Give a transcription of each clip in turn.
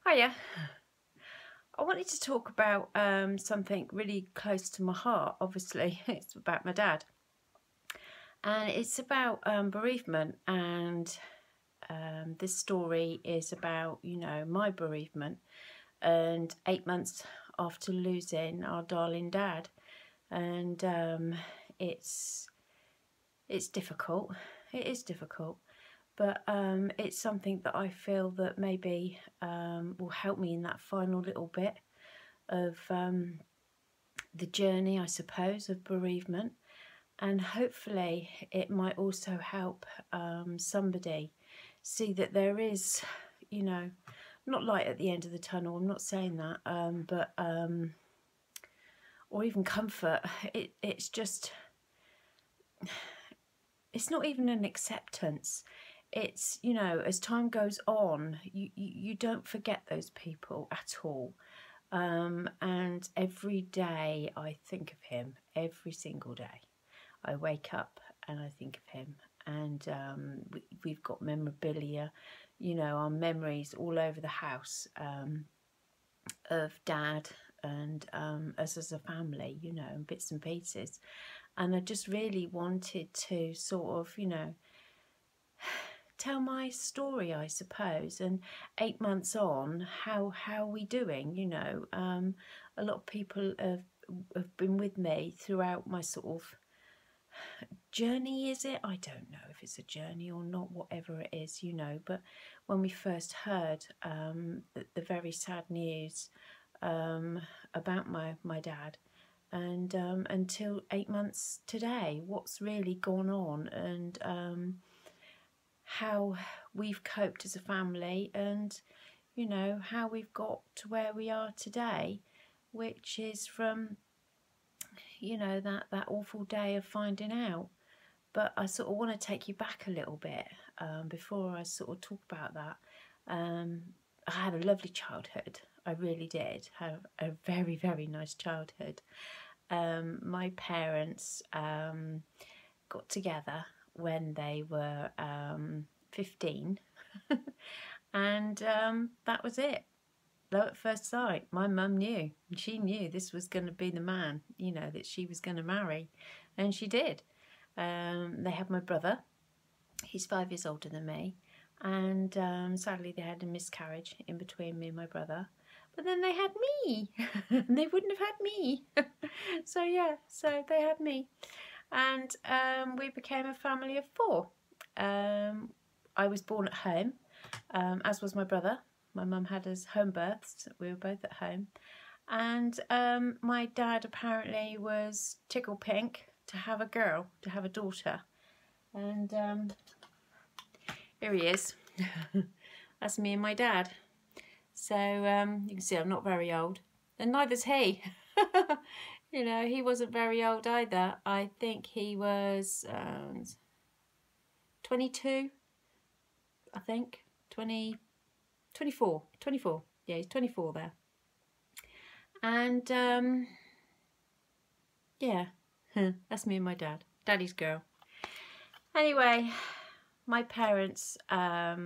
Hiya. I wanted to talk about something really close to my heart. Obviously, it's about my dad, and it's about bereavement. And this story is about, my bereavement and 8 months after losing our darling dad. And it's difficult. It is difficult. But it's something that I feel that maybe will help me in that final little bit of the journey, I suppose, of bereavement. And hopefully it might also help somebody see that there is, not light at the end of the tunnel. I'm not saying that, but or even comfort. It's just, it's not even an acceptance. It's, as time goes on, you don't forget those people at all. And every day I think of him, every single day. I wake up and I think of him. And we've got memorabilia, our memories all over the house of Dad and us as a family, and bits and pieces. And I just really wanted to sort of, tell my story, I suppose. And 8 months on, how are we doing? A lot of people have been with me throughout my sort of journey. Is it? I don't know if it's a journey or not, whatever it is, but when we first heard the very sad news about my dad, and until 8 months today, what's really gone on, and how we've coped as a family, and how we've got to where we are today, which is from that awful day of finding out. But I sort of want to take you back a little bit before I sort of talk about that. I had a lovely childhood. I really did have a very, very nice childhood. My parents got together when they were 15 and that was it. Love at first sight. My mum knew. She knew this was going to be the man, that she was going to marry, and she did. They had my brother. He's 5 years older than me, and sadly they had a miscarriage in between me and my brother. But then they had me, and they wouldn't have had me. So yeah, so they had me, and we became a family of 4. I was born at home, as was my brother. My mum had us home births. We were both at home. And my dad apparently was tickle pink to have a girl, to have a daughter. And here he is. That's me and my dad. So you can see I'm not very old. And neither's he. He wasn't very old either. I think he was 22, I think. 24. Yeah, he's 24 there. And yeah, that's me and my dad. Daddy's girl. Anyway, my parents are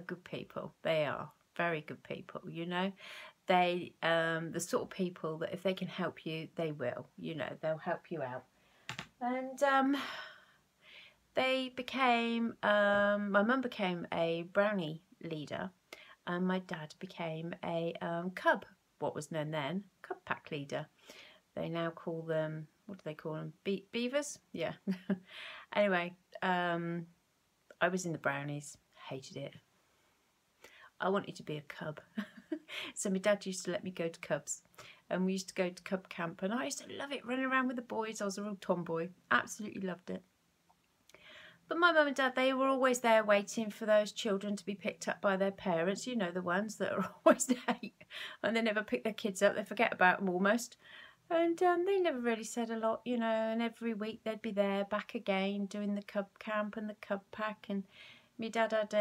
good people. They are very good people, They, the sort of people that if they can help you, they will, they'll help you out. And they became, my mum became a brownie leader, and my dad became a cub, what was known then, cub pack leader. They now call them, what do they call them? Beavers? Yeah. Anyway, I was in the brownies, hated it. I wanted to be a cub. So my dad used to let me go to cubs, and we used to go to cub camp, and I used to love it, running around with the boys. I was a real tomboy, absolutely loved it. But my mum and dad, they were always there waiting for those children to be picked up by their parents. The ones that are always late and they never pick their kids up. They forget about them almost. And they never really said a lot, and every week they'd be there back again doing the cub camp and the cub pack. And my dad had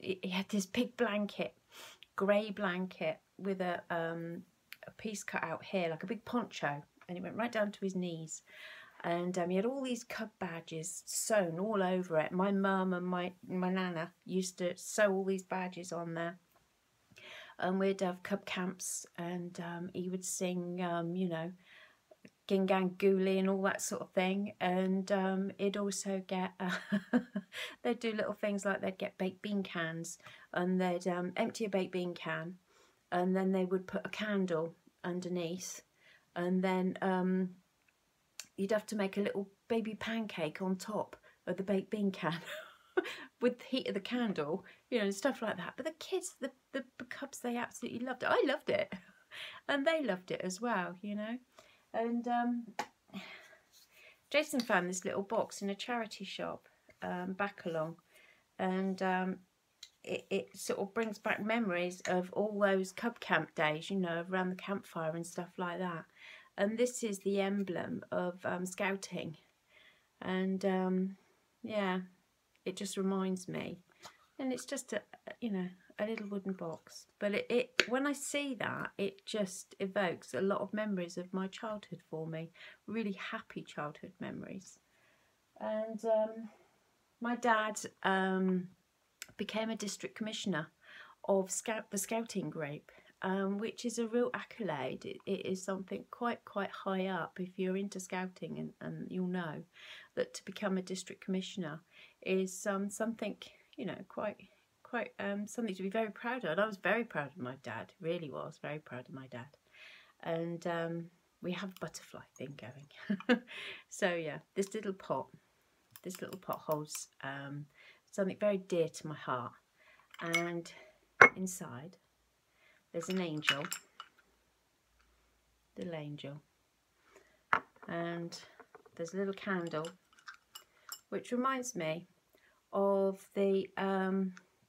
he had this big blanket, grey blanket with a piece cut out here, like a big poncho, and it went right down to his knees. And he had all these cub badges sewn all over it. My mum and my nana used to sew all these badges on there. and we'd have cub camps, and he would sing, you know, Gingang Ghoulie and all that sort of thing. And he'd also get, they'd do little things like they'd get baked bean cans, and they'd empty a baked bean can, and then they would put a candle underneath, and then you'd have to make a little baby pancake on top of the baked bean can with the heat of the candle, you know, and stuff like that. But the kids, the cubs, they absolutely loved it. I loved it, and they loved it as well, you know. And Jason found this little box in a charity shop back along, and it sort of brings back memories of all those cub camp days, you know, around the campfire and stuff like that. And this is the emblem of scouting, and yeah, it just reminds me. And it's just a, you know, a little wooden box, but it when I see that, it just evokes a lot of memories of my childhood for me, really happy childhood memories. And my dad became a district commissioner of the scouting group, which is a real accolade. It is something quite high up. If you're into scouting, and you'll know that to become a district commissioner is something, you know, quite something to be very proud of. And I was very proud of my dad, really was very proud of my dad. And we have a butterfly thing going. So yeah, this little pot holds something very dear to my heart. And inside there's an angel, little angel, and there's a little candle which reminds me of the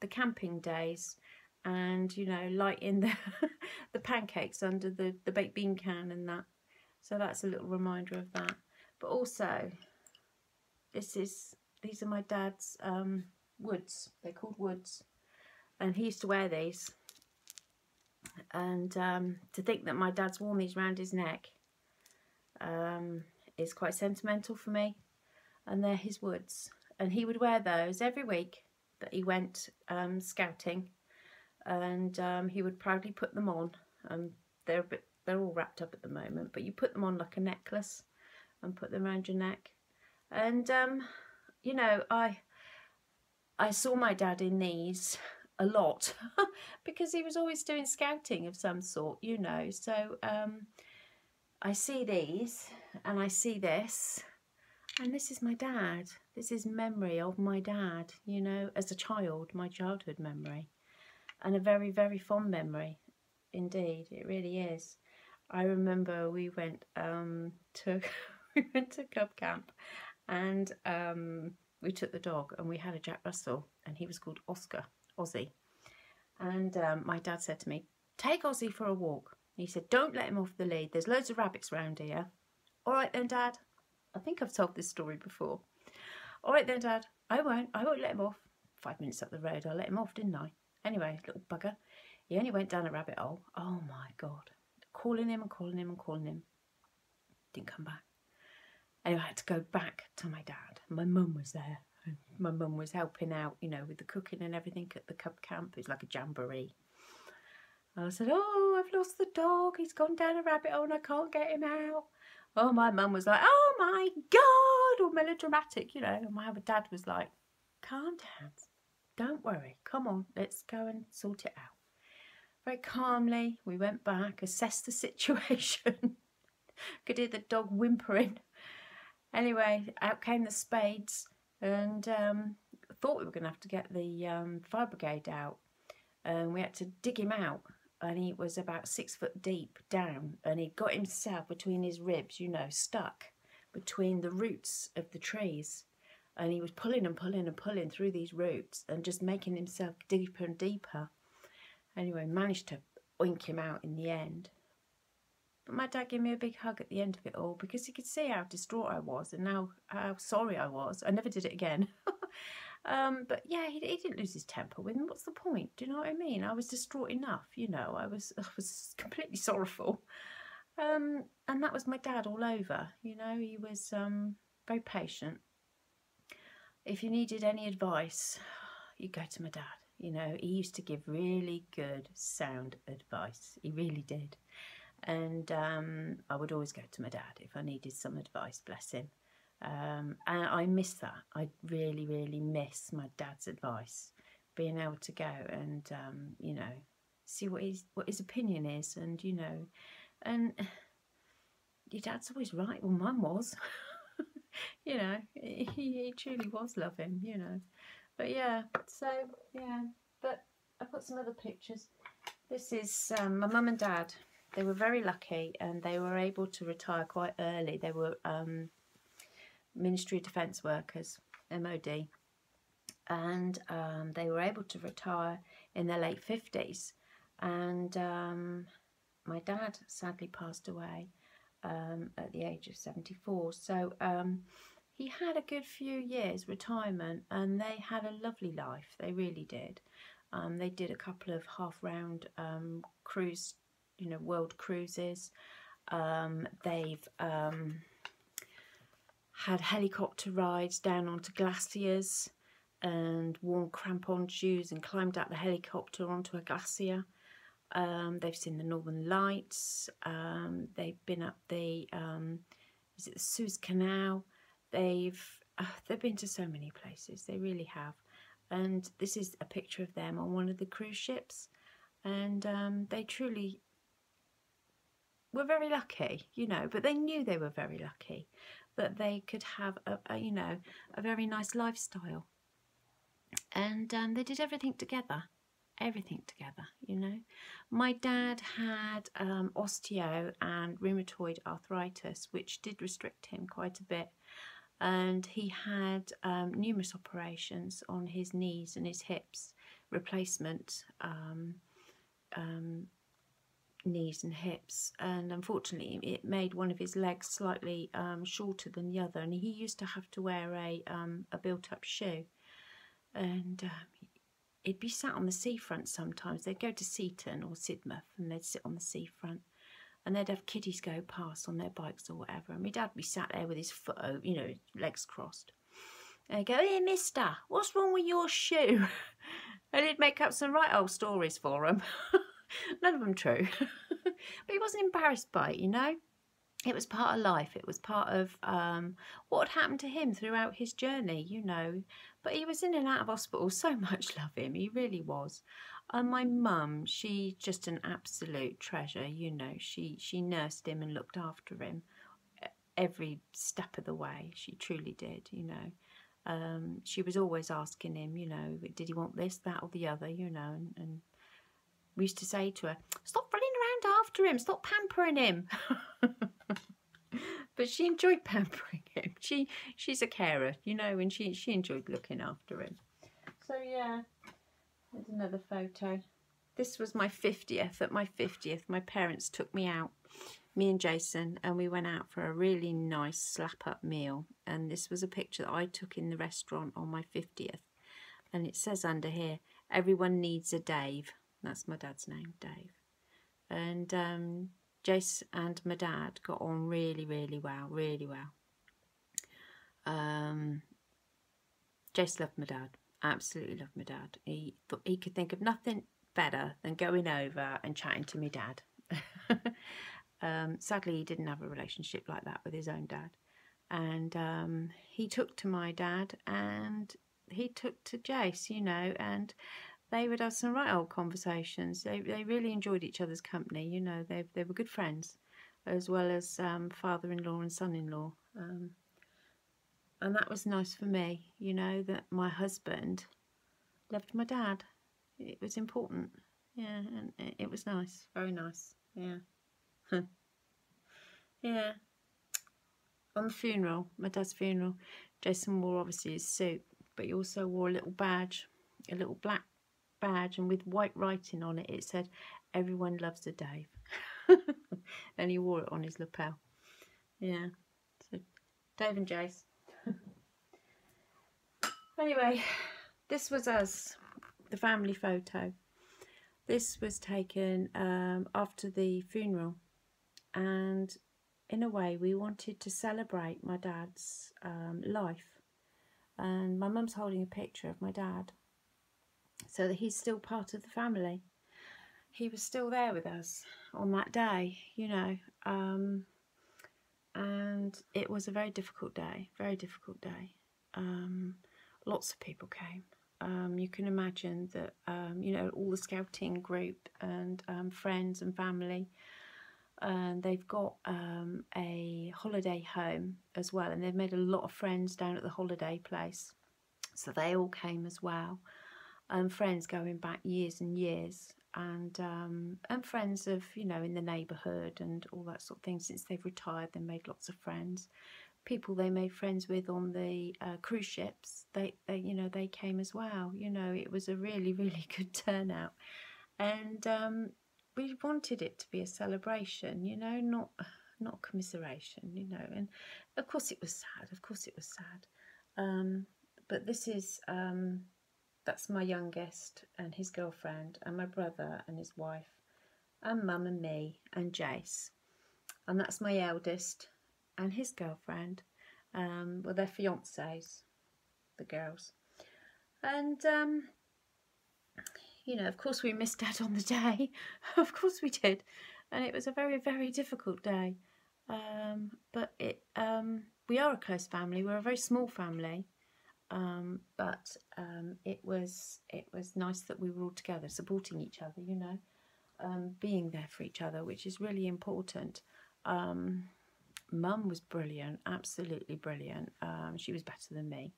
camping days, and, you know, lighting the pancakes under the baked bean can and that. So that's a little reminder of that. But also, these are my dad's woods. They're called woods, and he used to wear these. And to think that my dad's worn these round his neck is quite sentimental for me. And they're his woods, and he would wear those every week that he went scouting, and he would proudly put them on. They're all wrapped up at the moment, but you put them on like a necklace and put them around your neck. And you know, I saw my dad in these a lot because he was always doing scouting of some sort, you know. So I see these, and I see this, and this is my dad. This is memory of my dad, you know, as a child, my childhood memory, and a very fond memory indeed. It really is. I remember we went to we went to cub camp, and we took the dog, and we had a Jack Russell, and he was called Ozzy. And my dad said to me, "Take Ozzy for a walk." He said, "Don't let him off the lead. There's loads of rabbits round here." "All right then, Dad." I think I've told this story before. "All right then, Dad. I won't let him off." 5 minutes up the road, I let him off, didn't I? Anyway, little bugger. He only went down a rabbit hole. Oh my God. Calling him and calling him and calling him. Didn't come back. Anyway, I had to go back to my dad. My mum was there. My mum was helping out, you know, with the cooking and everything at the cub camp. It was like a jamboree. And I said, "Oh, I've lost the dog. He's gone down a rabbit hole and I can't get him out." Oh, my mum was like, "Oh my God," all melodramatic, you know. And my other dad was like, "Calm down. Don't worry. Come on, let's go and sort it out." Very calmly, we went back, assessed the situation. Could hear the dog whimpering. Anyway, out came the spades, and thought we were going to have to get the fire brigade out. And we had to dig him out, and he was about 6 foot deep down, and he got himself between his ribs, you know, stuck between the roots of the trees. And he was pulling and pulling and pulling through these roots and just making himself deeper and deeper. Anyway, managed to oink him out in the end. But my dad gave me a big hug at the end of it all, because he could see how distraught I was and how sorry I was. I never did it again. But yeah, he didn't lose his temper with me. What's the point? Do you know what I mean? I was distraught enough, you know. I was completely sorrowful. And that was my dad all over, you know. He was very patient. If you needed any advice, you go to my dad. You know, he used to give really good sound advice. He really did. And I would always go to my dad if I needed some advice, bless him. And I miss that. I really, really miss my dad's advice. Being able to go and, you know, see what his opinion is. And, you know, and your dad's always right. Well, mine was. You know, he truly was loving, you know. But yeah, so, yeah. But I've got some other pictures. This is my mum and dad. They were very lucky and they were able to retire quite early. They were Ministry of Defence workers, MOD. And they were able to retire in their late 50s. And my dad sadly passed away at the age of 74. So he had a good few years retirement and they had a lovely life. They really did. They did a couple of half-round cruise, you know, world cruises. They've had helicopter rides down onto glaciers and worn crampon shoes and climbed out the helicopter onto a glacier. They've seen the Northern Lights. They've been up the is it the Suez Canal? They've been to so many places. They really have. And this is a picture of them on one of the cruise ships. And they truly were very lucky, you know, but they knew they were very lucky that they could have you know, a very nice lifestyle. And they did everything together, you know. My dad had osteo and rheumatoid arthritis, which did restrict him quite a bit. And he had numerous operations on his knees and his hips, replacement knees and hips, and unfortunately it made one of his legs slightly shorter than the other, and he used to have to wear a built-up shoe. And he'd be sat on the seafront sometimes. They'd go to Seaton or Sidmouth and they'd sit on the seafront and they'd have kiddies go past on their bikes or whatever, and my dad would be sat there with his foot, you know, legs crossed, and he'd go, "Hey mister, what's wrong with your shoe?" And he'd make up some right old stories for him. None of them true. But he wasn't embarrassed by it, you know. It was part of life. It was part of what had happened to him throughout his journey, you know. But he was in and out of hospital. So much love him. He really was. And my mum, she's just an absolute treasure, you know. She nursed him and looked after him every step of the way. She truly did, you know. She was always asking him, you know, did he want this, that or the other, you know. And we used to say to her, "Stop running around after him, stop pampering him." But she enjoyed pampering him. She's a carer, you know, and she enjoyed looking after him. So yeah, there's another photo. This was my 50th. At my 50th, my parents took me out, me and Jason, and we went out for a really nice slap-up meal. And this was a picture that I took in the restaurant on my 50th. And it says under here, "Everyone needs a Dave." That's my dad's name, Dave. And Jace and my dad got on really, really well, really well. Jace loved my dad, absolutely loved my dad. He thought he could think of nothing better than going over and chatting to my dad. Sadly, he didn't have a relationship like that with his own dad. And he took to my dad and he took to Jace, you know, and they would have some right old conversations. They really enjoyed each other's company, you know. They were good friends, as well as father-in-law and son-in-law. And that was nice for me, you know, that my husband loved my dad. It was important, yeah, and it was nice, very nice, yeah. Yeah. On the funeral, my dad's funeral, Jason wore obviously his suit, but he also wore a little badge, a little black badge, and with white writing on it, it said, "Everyone loves a Dave." And he wore it on his lapel. Yeah, so Dave and Jace. Anyway, this was us, the family photo. This was taken after the funeral, and in a way we wanted to celebrate my dad's life. And my mum's holding a picture of my dad, so that he's still part of the family. He was still there with us on that day, you know, and it was a very difficult day, very difficult day. Lots of people came. You can imagine that, you know, all the scouting group and friends and family, and they've got a holiday home as well, and they've made a lot of friends down at the holiday place, so they all came as well, and friends going back years and years, and friends of, you know, in the neighbourhood and all that sort of thing. Since they've retired, they made lots of friends. People they made friends with on the cruise ships, they you know, they came as well. You know, it was a really, really good turnout, and we wanted it to be a celebration, you know, not commiseration, you know. And of course it was sad, of course it was sad, but this is that's my youngest and his girlfriend and my brother and his wife and mum and me and Jace, and that's my eldest and his girlfriend. Well, they're fiancés, the girls. And you know, of course we missed Dad on the day. Of course we did, and it was a very, very difficult day. But we are a close family. We're a very small family, but it was nice that we were all together, supporting each other. You know, being there for each other, which is really important. Mum was brilliant, absolutely brilliant. She was better than me.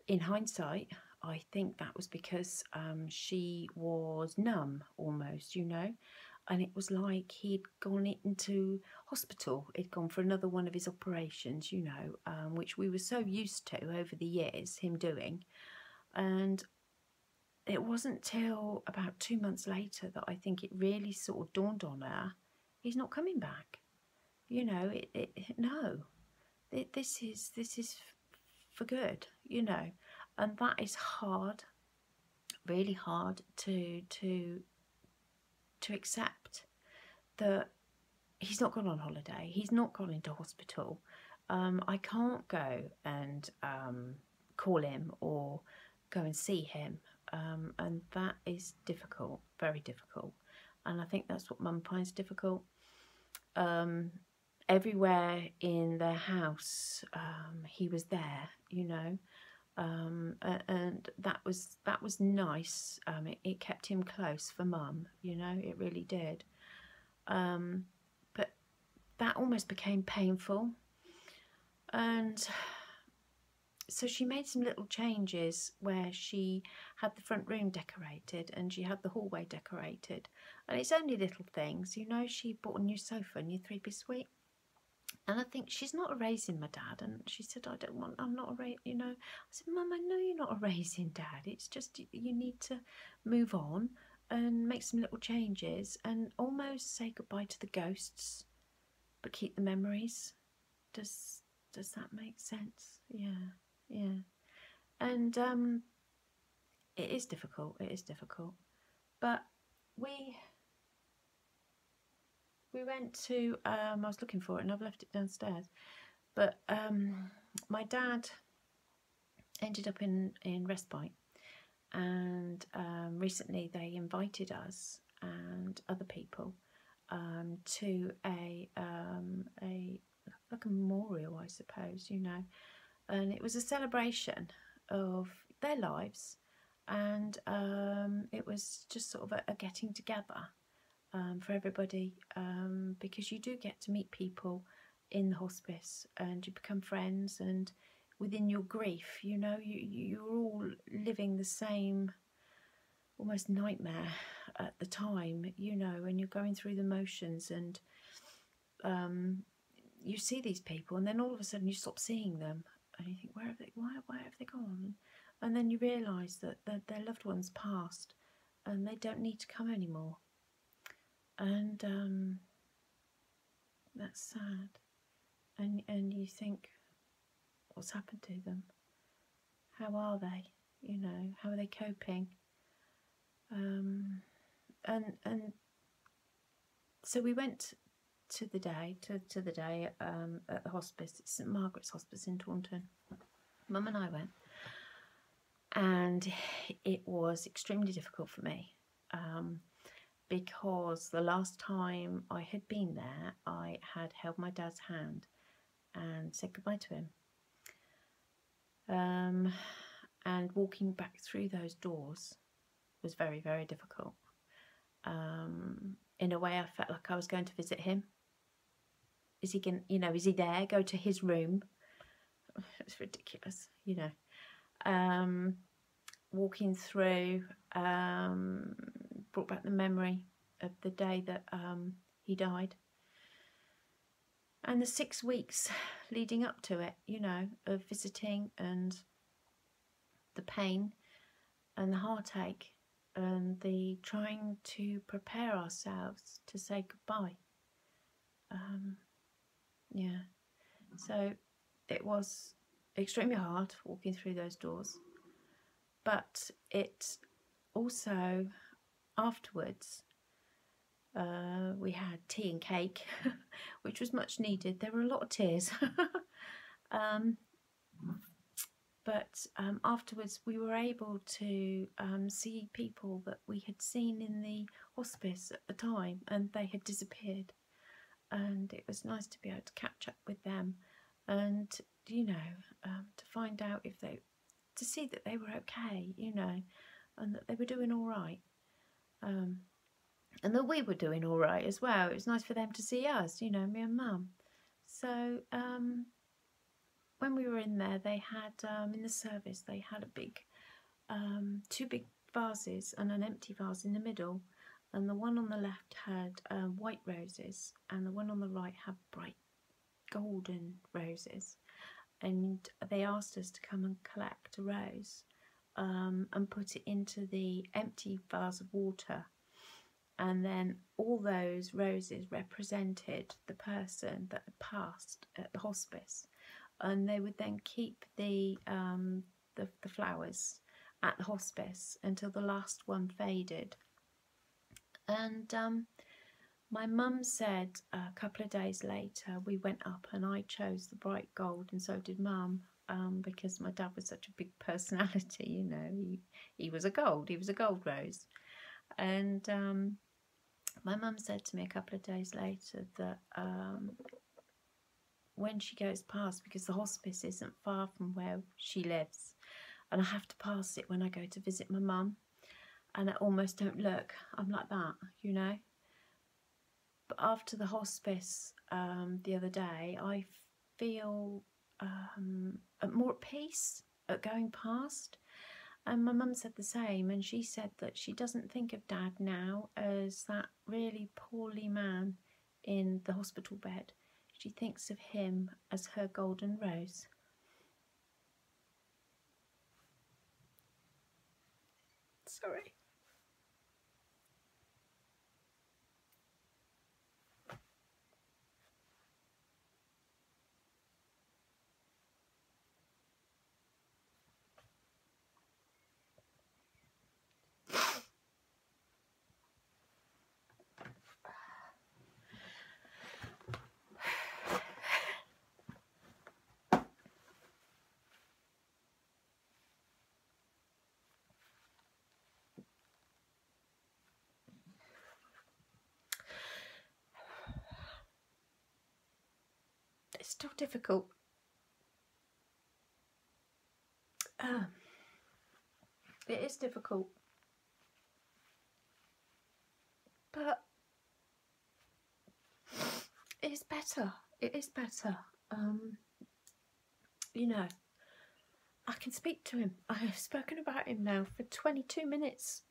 In hindsight, I think that was because she was numb almost, you know, and it was like he'd gone into hospital. He'd gone for another one of his operations, you know, which we were so used to over the years, him doing. And it wasn't till about 2 months later that I think it really sort of dawned on her, he's not coming back. You know, no, this is for good, you know, and that is hard, really hard to accept, that he's not gone on holiday, he's not gone into hospital. I can't go and call him or go and see him, and that is difficult, very difficult, and I think that's what Mum finds difficult. Everywhere in their house, he was there, you know, and that was nice. It kept him close for Mum, you know, it really did. But that almost became painful, and so she made some little changes where she had the front room decorated and she had the hallway decorated, and it's only little things, you know. She bought a new sofa, a new 3-piece suite. And I think she's not erasing my dad. And she said, I'm not erasing, you know. I said, Mum, I know you're not erasing Dad. It's just you need to move on and make some little changes and almost say goodbye to the ghosts, but keep the memories. Does that make sense? Yeah, yeah. And it is difficult. It is difficult. But we went to, I was looking for it and I've left it downstairs, but my dad ended up in respite, and recently they invited us and other people to a like a memorial, I suppose, you know, and it was a celebration of their lives, and it was just sort of a getting together for everybody, because you do get to meet people in the hospice and you become friends, and within your grief, you know, you're all living the same almost nightmare at the time, you know, and you're going through the motions, and you see these people, and then all of a sudden you stop seeing them and you think, where have they gone? And then you realise that their loved ones passed and they don't need to come anymore. And that's sad, and you think, what's happened to them? How are they? You know, how are they coping? And so we went to the day at the hospice, St Margaret's Hospice in Taunton. Mum and I went, And it was extremely difficult for me, because the last time I had been there, I had held my dad's hand and said goodbye to him. And walking back through those doors was very, very difficult. In a way, I felt like I was going to visit him. Is he going, is he there? Go to his room. It's ridiculous, walking through brought back the memory of the day that he died, and the 6 weeks leading up to it, of visiting, and the pain and the heartache and the trying to prepare ourselves to say goodbye. So it was extremely hard walking through those doors, but it also, afterwards, we had tea and cake, which was much needed. There were a lot of tears. But afterwards we were able to see people that we had seen in the hospice at the time, and they had disappeared, and it was nice to be able to catch up with them, and to find out to see that they were okay, and that they were doing all right, and that we were doing all right as well. It was nice for them to see us, me and Mum. So when we were in there, they had, in the service, they had a big, 2 big vases and an empty vase in the middle. And the one on the left had white roses, and the one on the right had bright golden roses. And they asked us to come and collect a rose and put it into the empty vase of water. And then all those roses represented the person that had passed at the hospice. And they would then keep the flowers at the hospice until the last one faded. And my mum said a couple of days later, we went up and I chose the bright gold, and so did Mum, because my dad was such a big personality, he was a gold rose. And my mum said to me a couple of days later that when she goes past, because the hospice isn't far from where she lives, and I have to pass it when I go to visit my mum, and I almost don't look. I'm like that, But after the hospice the other day, I feel more at peace at going past. And my mum said the same, and she said that she doesn't think of Dad now as that really poorly man in the hospital bed. She thinks of him as her golden rose. Sorry. It's still difficult. It is difficult. But it is better. It is better. I can speak to him. I have spoken about him now for 22 minutes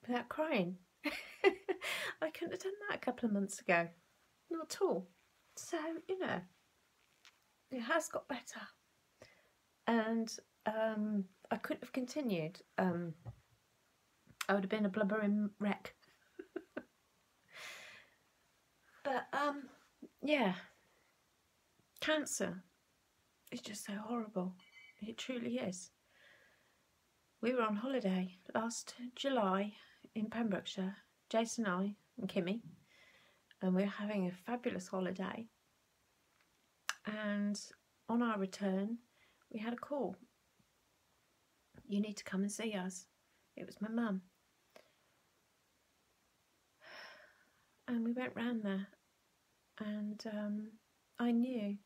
without crying. I couldn't have done that a couple of months ago. Not at all. So, it has got better. And I couldn't have continued. I would have been a blubbering wreck. But, yeah. Cancer is just so horrible. It truly is. We were on holiday last July in Pembrokeshire, Jason and I and Kimmy, and we were having a fabulous holiday. And on our return, we had a call you need to come and see us. It was my mum. And we went round there, and I knew.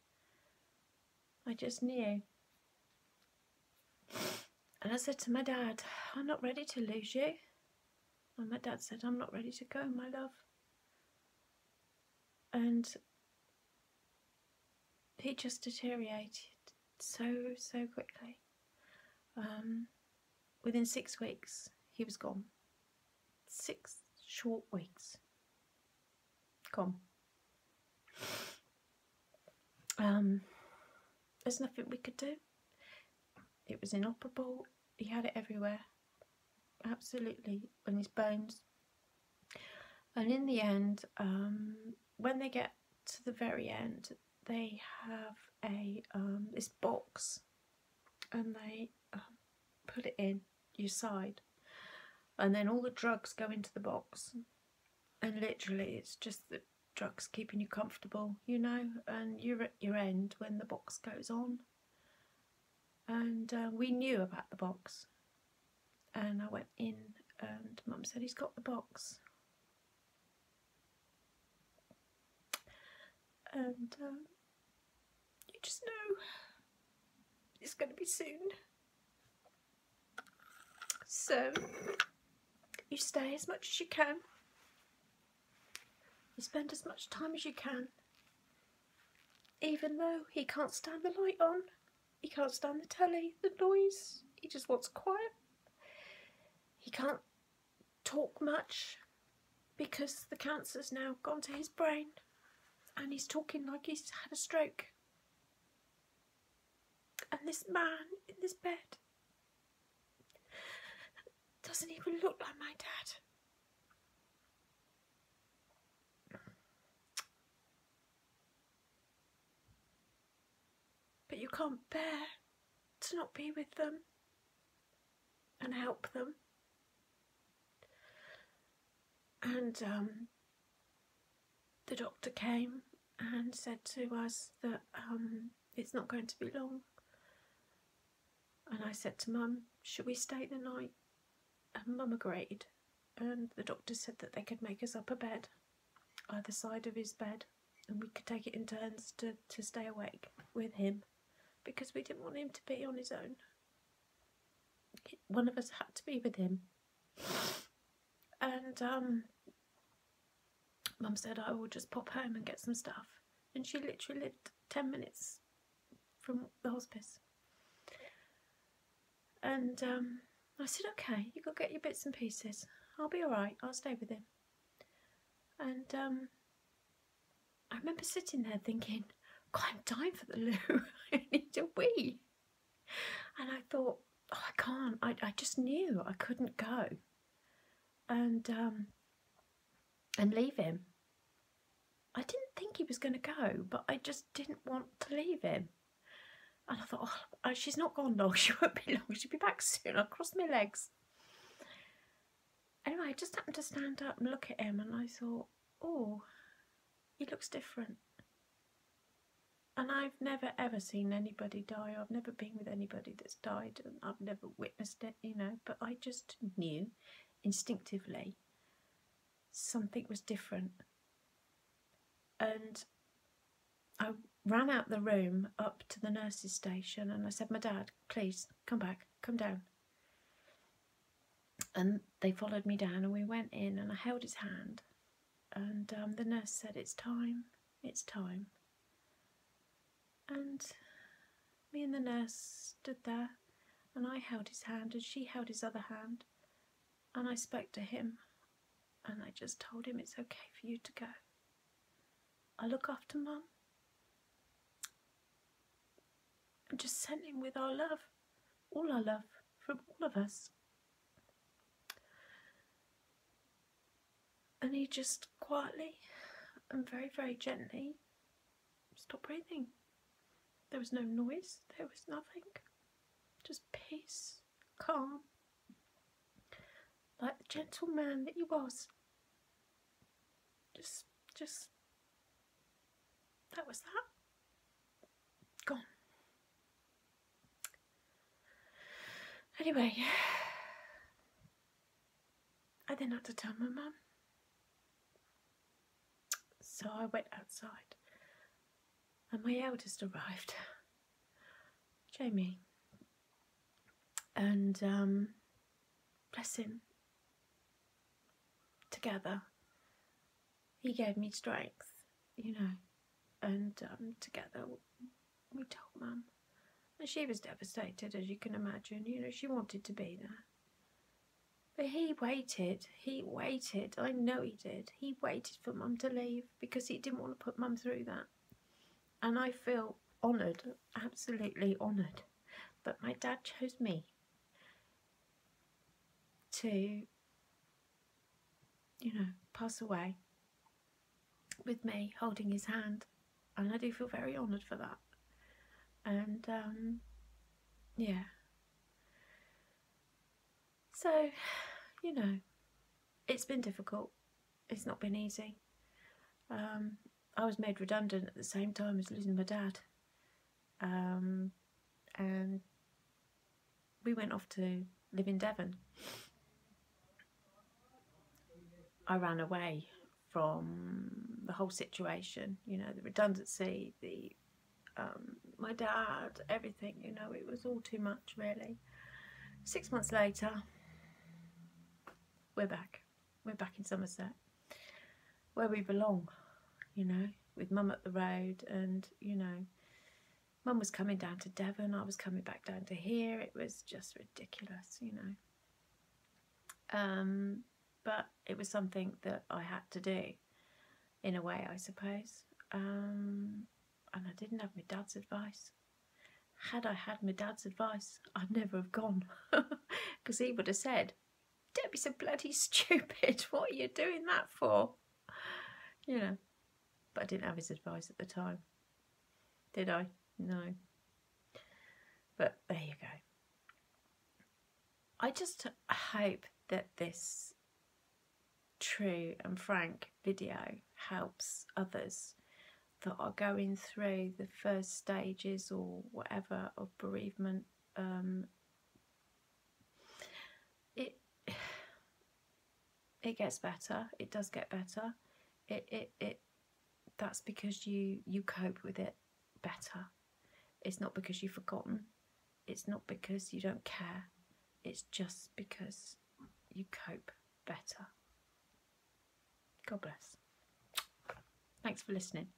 I just knew. And I said to my dad, I'm not ready to lose you. And my dad said, I'm not ready to go, my love. And he just deteriorated so quickly. Within 6 weeks, he was gone. 6 short weeks. Gone. There's nothing we could do. It was inoperable. He had it everywhere. Absolutely. On his bones. And in the end, when they get to the very end, they have a this box, and they put it in your side, and then all the drugs go into the box, and literally it's just the drugs keeping you comfortable, you know, and you're at your end when the box goes on. And we knew about the box, and I went in, and Mum said, he's got the box. And you just know it's going to be soon. So you stay as much as you can. You spend as much time as you can. Even though he can't stand the light on, he can't stand the telly, the noise, he just wants quiet. He can't talk much because the cancer's now gone to his brain, and he's talking like he's had a stroke. And this man in this bed doesn't even look like my dad. But you can't bear to not be with them and help them. And the doctor came and said to us that it's not going to be long. And I said to Mum, should we stay the night? And Mum agreed. And the doctor said that they could make us up a bed, either side of his bed, and we could take it in turns to stay awake with him, because we didn't want him to be on his own. One of us had to be with him. And Mum said, I will just pop home and get some stuff. And she literally lived 10 minutes from the hospice. And I said, okay, you go get your bits and pieces. I'll be alright, I'll stay with him. And I remember sitting there thinking, God, I'm dying for the loo. I need a wee. And I thought, oh, I can't. I just knew I couldn't go. And leave him. I didn't think he was going to go, but I just didn't want to leave him. And I thought, oh, she's not gone long. She won't be long. She'll be back soon. I'll cross my legs. Anyway, I just happened to stand up and look at him, and I thought, oh, he looks different. And I've never ever seen anybody die. I've never been with anybody that's died, and I've never witnessed it, you know. But I just knew instinctively something was different. And I ran out the room up to the nurse's station, and I said, my dad, please come back, come down. And they followed me down, and we went in, and I held his hand, and the nurse said, it's time, it's time. And me and the nurse stood there, and I held his hand, and she held his other hand, and I spoke to him, and I just told him, it's okay for you to go. I look after Mum. And just sent him with our love, all our love, from all of us. And he just quietly and very, very gently stopped breathing. There was no noise, there was nothing. Just peace, calm. Like the gentle man that he was. Just, that was that. Gone. Anyway, I then had to tell my mum. So I went outside and my eldest arrived, Jamie, and bless him, together he gave me strength, you know, and together we told Mum, and she was devastated, as you can imagine. You know, she wanted to be there, but he waited, I know he did. He waited for Mum to leave because he didn't want to put Mum through that. And I feel honoured, absolutely honoured, that my dad chose me to, you know, pass away with me holding his hand. And I do feel very honoured for that. And yeah, so, you know, it's been difficult. It's not been easy. I was made redundant at the same time as losing my dad, and we went off to live in Devon. I ran away from the whole situation, you know, the redundancy, the my dad, everything, you know, it was all too much, really. 6 months later, we're back in Somerset, where we belong, you know, with Mum up the road. And, you know, Mum was coming down to Devon, I was coming back down to here. It was just ridiculous, you know. But it was something that I had to do, in a way, I suppose. And I didn't have my dad's advice. Had I had my dad's advice, I'd never have gone, because he would have said, "Don't be so bloody stupid. What are you doing that for?" You know. But I didn't have his advice at the time, did I? No. But there you go. I just hope that this true and frank video helps others that are going through the first stages or whatever of bereavement. It gets better. It does get better. That's because you cope with it better. It's not because you've forgotten. It's not because you don't care. It's just because you cope better. God bless. Thanks for listening.